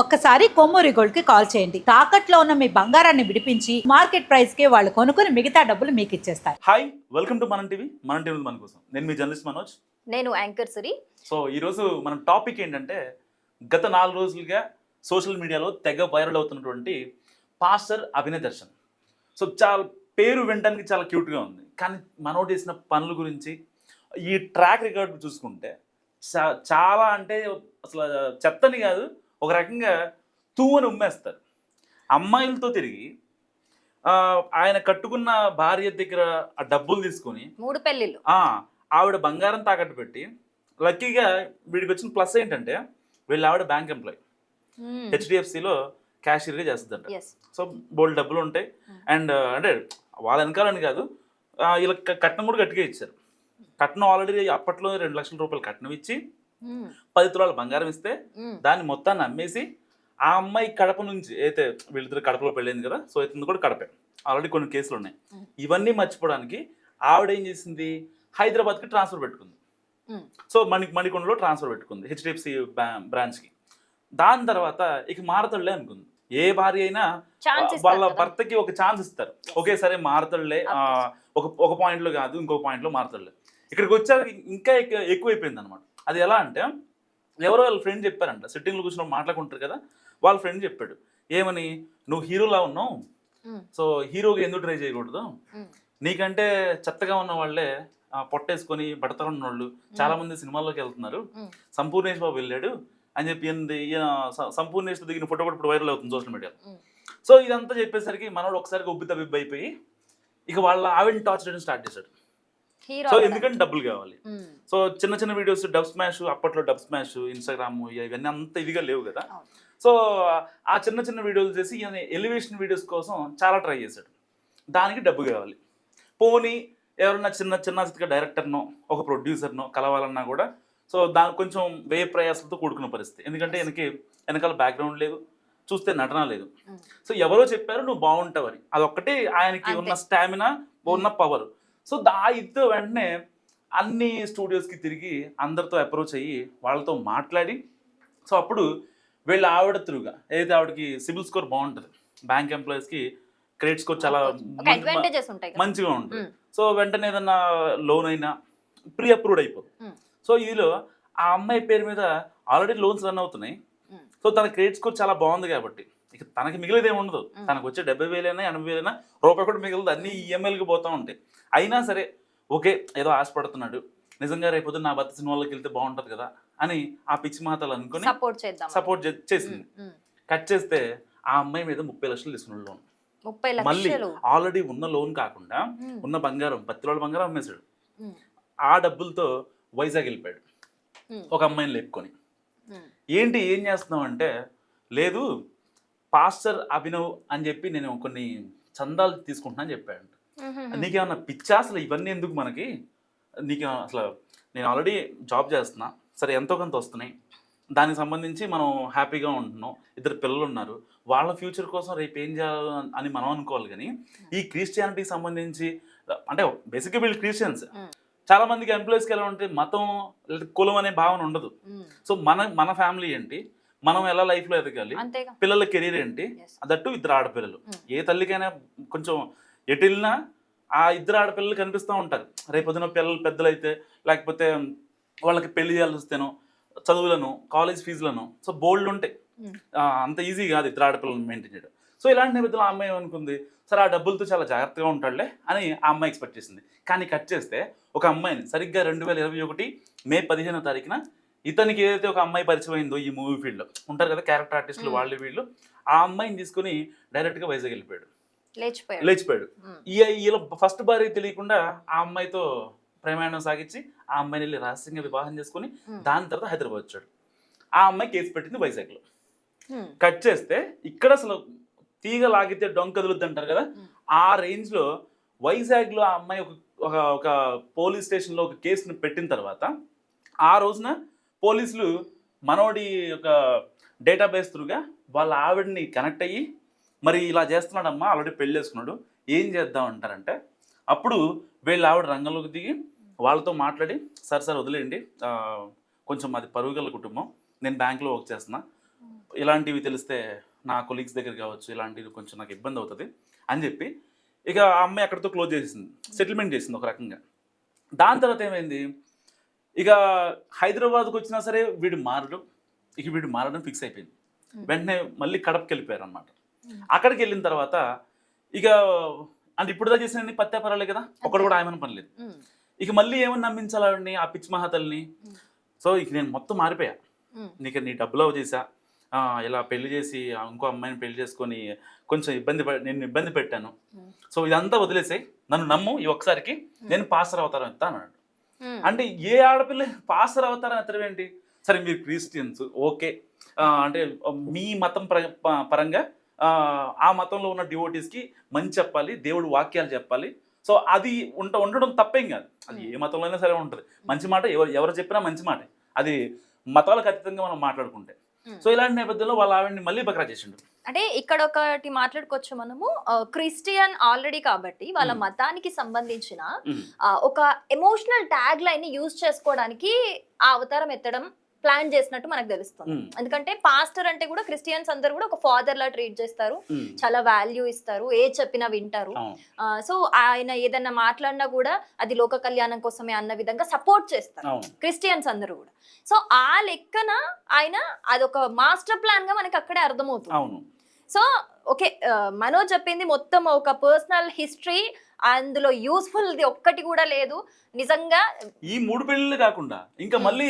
ఒక్కసారి కొమ్మూరి గోల్డ్ కి కాల్ చేయండి. తాకట్లో ఉన్న మీ బంగారాన్ని విడిపించి మార్కెట్ ప్రైస్ కి వాళ్ళు కొనుక్కుని మిగతా డబ్బులు మీకు ఇచ్చేస్తారు. హాయ్, వెల్కమ్ టు మనం టీవీ. మన టీవీ మన కోసం నేను మీ జర్నలిస్ట్ మనోజ్. నేను యాంకర్ సురి. సో ఈరోజు మన టాపిక్ ఏంటంటే గత 4 రోజులుగా సోషల్ మీడియాలో తెగ వైరల్ అవుతున్నటువంటి పాస్టర్ అభినయ్ దర్శన్. సో చాలా పేరు వినడానికి చాలా క్యూట్గా ఉంది, కానీ మనోడు చేసిన పనుల గురించి ఈ ట్రాక్ రికార్డు చూసుకుంటే చాలా అంటే అసలు చెత్తని కాదు, ఒక రకంగా తూవని ఉమ్మేస్తారు. అమ్మాయిలతో తిరిగి ఆయన కట్టుకున్న భార్య దగ్గర ఆ డబ్బులు తీసుకొని 3 పెళ్ళిళ్ళు ఆవిడ బంగారం తాకట్టు పెట్టి, లక్కీగా వీడికి వచ్చిన ప్లస్ ఏంటంటే వీళ్ళు ఆవిడ బ్యాంక్ ఎంప్లాయ్, హెచ్డిఎఫ్సిలో క్యాషియర్గా చేస్తుందంట. సో బోల్డ్ డబ్బులు ఉంటాయి. అండ్ అంటే వాళ్ళ వెనకాలని కాదు, ఇలా కట్నం కూడా గట్టిగా ఇచ్చారు. కట్నం ఆల్రెడీ అప్పట్లో 2 లక్షల రూపాయలు కట్నం ఇచ్చి 10 తులాల బంగారం ఇస్తే దాన్ని మొత్తాన్ని అమ్మేసి ఆ అమ్మాయి కడప నుంచి అయితే వీళ్ళిద్దరు కడపలో పెళ్ళింది కదా, సో ఇతను కూడా కడపే. ఆల్రెడీ కొన్ని కేసులు ఉన్నాయి. ఇవన్నీ మర్చిపోవడానికి ఆవిడ ఏం చేసింది, హైదరాబాద్కి ట్రాన్స్ఫర్ పెట్టుకుంది. సో మణికొండలో ట్రాన్స్ఫర్ పెట్టుకుంది హెచ్డిఎఫ్సి బ్రాంచ్కి. దాని తర్వాత ఇక మారతళ్ళే అనుకుంది. ఏ భార్య అయినా వాళ్ళ భర్తకి ఒక ఛాన్స్ ఇస్తారు, ఓకే సరే మారతళ్ళే, ఒక పాయింట్లో కాదు ఇంకొక పాయింట్లో మారతళ్ళే. ఇక్కడికి వచ్చాక ఇంకా ఎక్కువైపోయింది అనమాట. అది ఎలా అంటే ఎవరో వాళ్ళ ఫ్రెండ్ చెప్పారంట, సిట్టింగ్లో కూర్చొని మాట్లాడుకుంటారు కదా, వాళ్ళ ఫ్రెండ్ చెప్పాడు ఏమని, నువ్వు హీరోలా ఉన్నావు, సో హీరోగా ఎందుకు ట్రై చేయకూడదు, నీకంటే చెత్తగా ఉన్న వాళ్ళే పొట్టేసుకొని బడతలు ఉన్న వాళ్ళు చాలా మంది సినిమాల్లోకి వెళ్తున్నారు, సంపూర్ణేష్ బాబు వెళ్ళాడు అని చెప్పి సంపూర్ణేష్ దిగిన ఫోటో కూడా ఇప్పుడు వైరల్ అవుతుంది సోషల్ మీడియాలో. సో ఇదంతా చెప్పేసరికి మనోడు ఒకసారిగా ఉబ్బి తబ్బిబ్బి అయిపోయి ఇక వాళ్ళ ఆవిడని టార్చర్ చేయడం స్టార్ట్ చేశాడు. సో ఎందుకంటే డబ్బులు కావాలి. సో చిన్న చిన్న వీడియోస్, డబ్ స్మాష్, అప్పట్లో డబ్ స్మాష్, ఇన్స్టాగ్రామ్ ఇవన్నీ అంత ఇదిగా లేవు కదా. సో ఆ చిన్న చిన్న వీడియోలు చేసి ఈయన ఎలివేషన్ వీడియోస్ కోసం చాలా ట్రై చేశాడు. దానికి డబ్బు కావాలి. పోనీ ఎవరన్నా చిన్న డైరెక్టర్నో ఒక ప్రొడ్యూసర్నో కలవాలన్నా కూడా సో దానికి కొంచెం వ్యయ ప్రయాసాలతో కూడుకున్న పరిస్థితి. ఎందుకంటే వెనకాల బ్యాక్గ్రౌండ్ లేదు, చూస్తే నటన లేదు. సో ఎవరో చెప్పారు నువ్వు బాగుంటావని, అదొక్కటే ఆయనకి ఉన్న స్టామినా, ఉన్న పవర్. సో ఇద్దరు వెంటనే అన్ని స్టూడియోస్కి తిరిగి అందరితో అప్రోచ్ అయ్యి వాళ్ళతో మాట్లాడి, సో అప్పుడు వీళ్ళ ఆవిడ త్రూగా ఏదైతే ఆవిడకి సిబిల్ స్కోర్ బాగుంటుంది, బ్యాంక్ ఎంప్లాయీస్కి క్రెడిట్ స్కోర్ చాలా మంచిగా ఉంటుంది. సో వెంటనే ఏదన్నా లోన్ అయినా ప్రీ అప్రూవ్డ్ అయిపోతుంది. సో ఇదిలో ఆ అమ్మాయి పేరు మీద ఆల్రెడీ లోన్స్ రన్ అవుతున్నాయి. సో తన క్రెడిట్ స్కోర్ చాలా బాగుంది కాబట్టి ఇక తనకి మిగిలిదేమి ఉండదు. తనకు వచ్చే 70,000 80,000 రూపాయి కూడా మిగలదు, అన్ని ఈఎంఐలకి పోతూ ఉంటాయి. అయినా సరే ఓకే ఏదో ఆశపడుతున్నాడు, నిజంగా రేపు నా భర్త సినిమాలోకి వెళ్తే బాగుంటుంది కదా అని ఆ పిచ్చి మాటలు అనుకుని సపోర్ట్ చేసింది. కట్ చేస్తే ఆ అమ్మాయి మీద 30 లక్షలు తీసుకున్న లోన్. మళ్ళీ ఆల్రెడీ ఉన్న లోన్ కాకుండా ఉన్న బంగారం 10 తులాల బంగారం అమ్మేశాడు. ఆ డబ్బులతో వైజాగ్ వెళ్ళిపోయాడు ఒక అమ్మాయిని లేపుకొని. ఏంటి ఏం చేస్తున్నావు అంటే, లేదు పాస్టర్ అభినవ్ అని చెప్పి నేను కొన్ని చందాలు తీసుకుంటున్నా అని చెప్పాడు. నీకేమన్నా పిచ్చా అసలు, ఇవన్నీ ఎందుకు మనకి, నీకు అసలు నేను ఆల్రెడీ జాబ్ చేస్తున్నా, సరే ఎంతో కొంత వస్తున్నాయి, దానికి సంబంధించి మనం హ్యాపీగా ఉంటున్నాం, 2 పిల్లలు ఉన్నారు, వాళ్ళ ఫ్యూచర్ కోసం రేపు ఏం చేయాలి అని మనం అనుకోవాలి. కానీ ఈ క్రిస్టియానిటీకి సంబంధించి అంటే బేసిక్గా వీళ్ళు క్రిస్టియన్స్, చాలా మందికి ఎంప్లాయీస్కి ఎలా ఉంటే మతం కులం అనే భావన ఉండదు. సో మన ఫ్యామిలీ ఏంటి, మనం ఎలా లైఫ్లో ఎదగాలి, పిల్లల కెరీర్ ఏంటి, దట్టు 2 ఆడపిల్లలు. ఏ తల్లికైనా కొంచెం ఎటు వెళ్ళినా ఆ 2 ఆడపిల్లలు కనిపిస్తూ ఉంటారు. రేపొద్దున పిల్లలు పెద్దలైతే, లేకపోతే వాళ్ళకి పెళ్లి చేయాల్సి వస్తేనో, చదువులను, కాలేజ్ ఫీజులను, సో బోల్డ్ ఉంటాయి. అంత ఈజీ కాదు 2 ఆడపిల్లలను మెయింటైన్ చేయడం. సో ఇలాంటి నేపథ్యంలో ఆ అమ్మాయి ఏమనుకుంది, సరే ఆ డబ్బులతో చాలా జాగ్రత్తగా ఉంటాడులే అని ఆ అమ్మాయి ఎక్స్పెక్ట్ చేసింది. కానీ కట్ చేస్తే ఒక అమ్మాయిని సరిగ్గా 2021 మే 15వ తారీఖున ఇతనికి ఏదైతే ఒక అమ్మాయి పరిచయం అయిందో ఈ మూవీ ఫీల్డ్లో ఉంటారు కదా క్యారెక్టర్ ఆర్టిస్టులు వాళ్ళు వీళ్ళు, ఆ అమ్మాయిని తీసుకుని డైరెక్ట్గా వైజాగ్ వెళ్ళిపోయాడు, లేచిపోయాడు. వీళ్ళ ఫస్ట్ భార్య తెలియకుండా ఆ అమ్మాయితో ప్రయాణం సాగించి ఆ అమ్మాయిని వెళ్ళి రహస్యంగా వివాహం చేసుకుని దాని తర్వాత హైదరాబాద్ వచ్చాడు. ఆ అమ్మాయి కేసు పెట్టింది వైజాగ్లో. కట్ చేస్తే ఇక్కడ అసలు తీగ లాగితే డొంక కదులుద్ది అంటారు కదా, ఆ రేంజ్లో వైజాగ్లో ఆ అమ్మాయి ఒక పోలీస్ స్టేషన్లో ఒక కేసును పెట్టిన తర్వాత ఆ రోజున పోలీసులు మనోడి ఒక డేటాబేస్ త్రూగా వాళ్ళ ఆవిడని కనెక్ట్ అయ్యి, మరి ఇలా చేస్తున్నాడమ్మా, ఆల్రెడీ పెళ్లి చేసుకున్నాడు, ఏం చేద్దాం అంటారంటే అప్పుడు వీళ్ళ ఆవిడ రంగంలోకి దిగి వాళ్ళతో మాట్లాడి, సార్ వదిలేయండి, కొంచెం మాది పరువు గల కుటుంబం, నేను బ్యాంక్లో వర్క్ చేస్తున్నా, ఇలాంటివి తెలిస్తే నా కొలీగ్స్ దగ్గర కావచ్చు, ఇలాంటివి కొంచెం నాకు ఇబ్బంది అవుతుంది అని చెప్పి ఇక ఆ అమ్మాయి అక్కడితో క్లోజ్ చేసింది, సెటిల్మెంట్ చేసింది ఒక రకంగా. దాని తర్వాత ఏమైంది, ఇక హైదరాబాద్కి వచ్చినా సరే వీడు మారడం ఫిక్స్ అయిపోయింది. వెంటనే మళ్ళీ కడపకి వెళ్ళిపోయారు అనమాట. అక్కడికి వెళ్ళిన తర్వాత ఇక అంటే ఇప్పుడు చేసిన పత్యాపరాలే కదా, ఒకడు కూడా ఆయమని పని లేదు. ఇక మళ్ళీ ఏమని నమ్మించాలని ఆ పిచ్చి మహాతల్ని. సో ఇక నేను మొత్తం మారిపోయా, నీ డబ్బులు చేసా, ఇలా పెళ్లి చేసి ఇంకో అమ్మాయిని పెళ్లి చేసుకొని కొంచెం నేను ఇబ్బంది పెట్టాను. సో ఇదంతా వదిలేసాయి, నన్ను నమ్ము, ఈ ఒక్కసారికి నేను పాస్టర్ అవతారం ఎత్తా అన్నాడు. అంటే ఏ ఆడపిల్ల పాస్టర్ అవతారం ఎత్తడం ఏంటి? సరే మీరు క్రిస్టియన్స్ ఓకే, అంటే మీ మతం పరంగా ఆ మతంలో ఉన్న డివోటీస్కి మంచి చెప్పాలి, దేవుడు వాక్యాలు చెప్పాలి. సో అది ఉండడం తప్పేం కాదు, అది ఏ మతంలో అయినా సరే ఉంటుంది. మంచి మాట ఎవరు చెప్పినా మంచి మాట, అది మతాలకు అతీతంగా మనం మాట్లాడుకుంటే. సో ఇలాంటి నేపథ్యంలో వాళ్ళ ఆవిడని మళ్ళీ బకరా చేసిండు. అంటే ఇక్కడ ఒకటి మాట్లాడుకోవచ్చు మనము, క్రిస్టియన్ ఆల్రెడీ కాబట్టి వాళ్ళ మతానికి సంబంధించిన ఒక ఎమోషనల్ ట్యాగ్ లైన్ ని యూజ్ చేసుకోవడానికి ఆ అవతారం ఎత్తడం ప్లాన్ చేసినట్టు మనకు తెలుస్తుంది. ఎందుకంటే పాస్టర్ అంటే కూడా క్రిస్టియన్స్ అందరూ కూడా ఒక ఫాదర్ లా ట్రీట్ చేస్తారు, చాలా వాల్యూ ఇస్తారు, ఏ చెప్పినా వింటారు. సో ఆయన ఏదన్నా మాట్లాడినా కూడా అది లోక కళ్యాణం కోసమే అన్న విధంగా సపోర్ట్ చేస్తారు క్రిస్టియన్స్ అందరూ కూడా. సో ఆ లెక్కన ఆయన అదొక మాస్టర్ ప్లాన్ గా మనకి అక్కడే అర్థమవుతుంది. సో ఓకే, మనోజ్ చెప్పింది మొత్తం ఒక పర్సనల్ హిస్టరీ, అందులో యూస్ఫుల్ ఒక్కటి కూడా లేదు నిజంగా. ఈ 3 పెళ్లిళ్ళు కాకుండా ఇంకా మళ్ళీ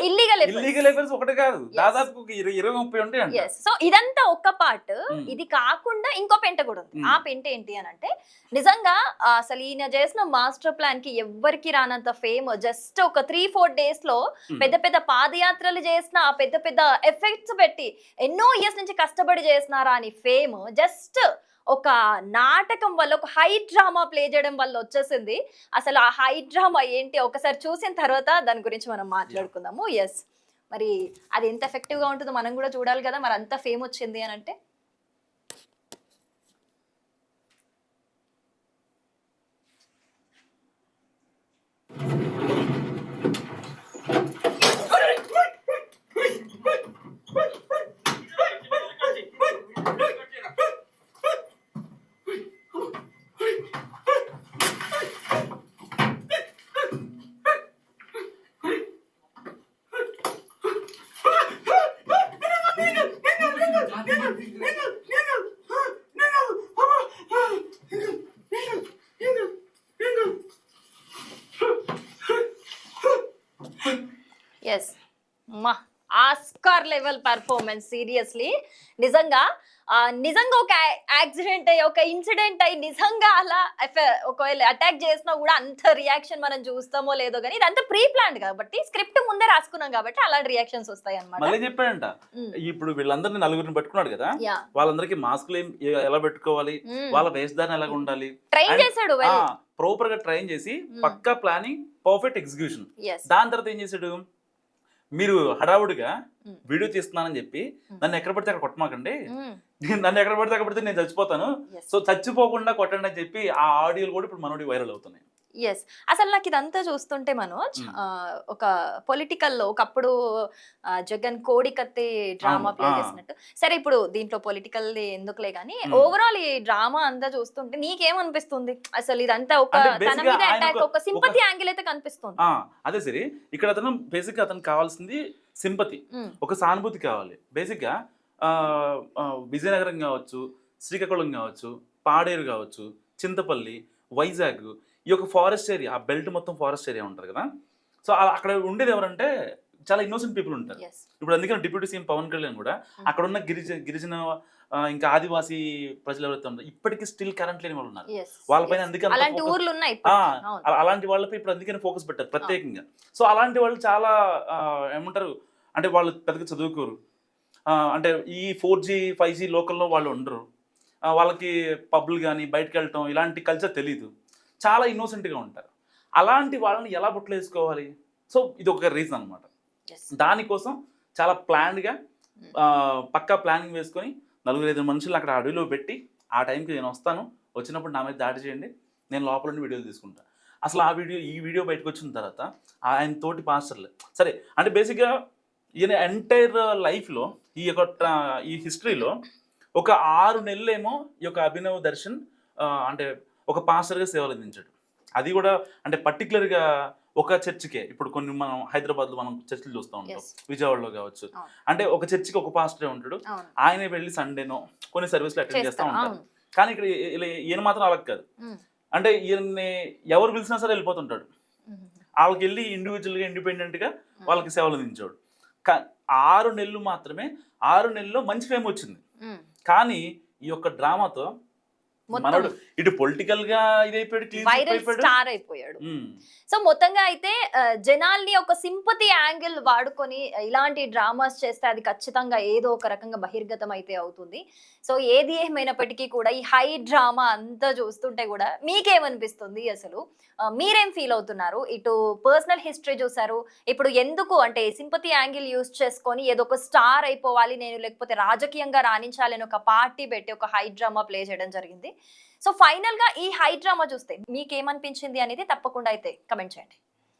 ఇల్లీగల్ ఒకటే కాదు, దాదాపు 20-30 ఉంటాయి. సో ఇదంతా ఒక్క పార్ట్. ఇది కాకుండా ఇంకో పెంట కూడా ఉంది. ఆ పెంట ఏంటి అని అంటే, నిజంగా అసలు ఈయన చేసిన మాస్టర్ ప్లాన్ కి ఎవ్వరికి రానంత ఫేమ్, జస్ట్ ఒక 3-4 డేస్ లో పెద్ద పెద్ద పాదయాత్రలు చేసిన, పెద్ద పెద్ద ఎఫెక్ట్స్ పెట్టి ఎన్నో ఇయర్స్ నుంచి కష్టపడి చేసినారా అని ఫేమ్ జస్ట్ ఒక నాటకం వల్ల, ఒక హై డ్రామా ప్లే చేయడం వల్ల వచ్చేసింది. అసలు ఆ హై డ్రామా ఏంటి ఒకసారి చూసిన తర్వాత దాని గురించి మనం మాట్లాడుకుందాము. ఎస్, మరి అది ఎంత ఎఫెక్టివ్ గా ఉంటుందో మనం కూడా చూడాలి కదా, మరి అంత ఫేమ్ వచ్చింది అని అంటే. Yes, Oscar level performance seriously. నిజంగా ఒక యాక్సిడెంట్ అయ్యి, ఒక ఇన్సిడెంట్ అయ్యి నిజంగా అలా ఒకవేళ అటాక్ చేసినా కూడా అంత రియాక్షన్ మనం చూస్తామో లేదో, కానీ ఇదంతా ప్రీ ప్లాన్ కాబట్టి, స్క్రిప్ట్ ముందే రాసుకున్నాం కాబట్టి అలాంటి రియాక్షన్స్ వస్తాయి అన్నమాట. మళ్ళీ చెప్పాడంట, ఇప్పుడు వీళ్ళందరినీ 4 పట్టుకున్నాడు కదా, వాళ్ళందరికీ మాస్కులు ఎలా పెట్టుకోవాలి, వాళ్ళ వేషధారణ ఎలా ఉండాలి ట్రైన్ చేశాడు, ప్రాపర్ గా ట్రైన్ చేసి పక్కా ప్లానింగ్, పర్ఫెక్ట్ ఎగ్జిక్యూషన్. దాని తర్వాత ఏం చేశాడు, మీరు హడావుడిగా వీడియో తీస్తున్నానని చెప్పి నన్ను ఎక్కడ పడితే అక్కడ కొట్టమాకండి, నన్ను ఎక్కడ పడితే అక్కడ పడితే నేను చచ్చిపోతాను, సో చచ్చిపోకుండా కొట్టండి అని చెప్పి ఆ ఆడియోలు కూడా ఇప్పుడు మనోడి వైరల్ అవుతున్నాయి. ఎస్, అసలు నాకు ఇదంతా చూస్తుంటే మనోజ్, ఒక పొలిటికల్ లో ఒకప్పుడు జగన్ కోడి కత్తి డ్రామా ప్లే చేసినట్టు. సరే ఇప్పుడు దీంట్లో పొలిటికల్ ఎందుకులే గానీ, ఓవరాల్ ఈ డ్రామా అంతా చూస్తుంటే నీకేమనిపిస్తుంది అసలు? ఇదంతా ఒక తన మీద అటాక్, ఒక సింపతి యాంగిల్ అయితే కనిపిస్తుంది. అదే సరే, ఇక్కడ అతను బేసిక్ గా అతనికి కావాల్సింది సింపతి, ఒక సానుభూతి కావాలి. బేసిక్ గా విజయనగరం కావచ్చు, శ్రీకాకుళం కావచ్చు, పాడేరు కావచ్చు, చింతపల్లి, వైజాగ్, ఈ యొక్క ఫారెస్ట్ ఏరియా, ఆ బెల్ట్ మొత్తం ఫారెస్ట్ ఏరియా ఉంటుంది కదా. సో అక్కడ ఉండేది ఎవరంటే చాలా ఇన్నోసెంట్ పీపుల్ ఉంటారు. ఇప్పుడు అందుకని డిప్యూటీ సీఎం పవన్ కళ్యాణ్ కూడా అక్కడ ఉన్న గిరిజన ఇంకా ఆదివాసీ ప్రజలు ఎవరైతే ఉంటారు ఇప్పటికీ స్టిల్ కరెంట్ లేని వాళ్ళు ఉన్నారు, వాళ్ళపైన అందుకని అలాంటి వాళ్ళపై ఇప్పుడు అందుకని ఫోకస్ పెట్టారు ప్రత్యేకంగా. సో అలాంటి వాళ్ళు చాలా ఏమంటారు అంటే, వాళ్ళు పెద్దగా చదువుకోరు, అంటే ఈ 4G 5G లోకల్లో వాళ్ళు ఉండరు, వాళ్ళకి పబ్లు కానీ బయటకు వెళ్ళటం ఇలాంటి కల్చర్ తెలీదు, చాలా ఇన్నోసెంట్గా ఉంటారు. అలాంటి వాళ్ళని ఎలా బుట్టలు వేసుకోవాలి? సో ఇది ఒక రీజన్ అనమాట. దానికోసం చాలా ప్లాన్డ్గా పక్కా ప్లానింగ్ వేసుకొని 4-5 మనుషులు అక్కడ అడవిలో పెట్టి, ఆ టైంకి నేను వస్తాను, వచ్చినప్పుడు నా మీద దాడి చేయండి, నేను లోపల నుండి వీడియోలు తీసుకుంటాను. అసలు ఈ వీడియో బయటకు వచ్చిన తర్వాత ఆయన తోటి పాస్టర్లు సరే అంటే బేసిక్గా ఈయన ఎంటైర్ లైఫ్లో ఈ హిస్టరీలో ఒక 6 నెలలేమో ఈ యొక్క అభినవ్ దర్శన్ అంటే ఒక పాస్టర్గా సేవలు అందించాడు. అది కూడా అంటే పర్టికులర్గా ఒక చర్చికే. ఇప్పుడు కొన్ని మనం హైదరాబాద్లో మనం చర్చిలు చూస్తూ ఉంటాం, విజయవాడలో కావచ్చు. అంటే ఒక చర్చికి ఒక పాస్టరే ఉంటాడు, ఆయనే వెళ్ళి సండేనో కొన్ని సర్వీస్లు అటెండ్ చేస్తూ ఉంటారు. కానీ ఇక్కడ ఈయన మాత్రం అలా కాదు. అంటే ఈయన్ని ఎవరు పిలిచినా సరే వెళ్ళిపోతుంటాడు. వాళ్ళకి వెళ్ళి ఇండివిజువల్గా ఇండిపెండెంట్గా వాళ్ళకి సేవలు అందించాడు. 6 నెలలు మాత్రమే, 6 నెలల్లో మంచి ఫేమ్ వచ్చింది. కానీ ఈ యొక్క డ్రామాతో మనోడు ఇటు పొలిటికల్ గా వైరల్ స్టార్ అయిపోయాడు. సో మొత్తంగా అయితే జనాల్ని ఒక సింపతి యాంగిల్ వాడుకొని ఇలాంటి డ్రామాస్ చేస్తే అది ఖచ్చితంగా ఏదో ఒక రకంగా బహిర్గతం అయితే అవుతుంది. సో ఏది ఏమైనప్పటికీ కూడా ఈ హై డ్రామా అంతా చూస్తుంటే కూడా మీకేమనిపిస్తుంది? అసలు మీరేం ఫీల్ అవుతున్నారు? ఇటు పర్సనల్ హిస్టరీ చూసారు, ఇప్పుడు ఎందుకు అంటే సింపతి యాంగిల్ యూజ్ చేసుకొని ఏదో ఒక స్టార్ అయిపోవాలి నేను, లేకపోతే రాజకీయంగా రాణించాలని ఒక పార్టీ పెట్టి ఒక హై డ్రామా ప్లే చేయడం జరిగింది. సో ఫైనల్ గా ఈ హై డ్రామా చూస్తే మీకేమనిపించింది అనేది తప్పకుండా అయితే కమెంట్ చేయండి.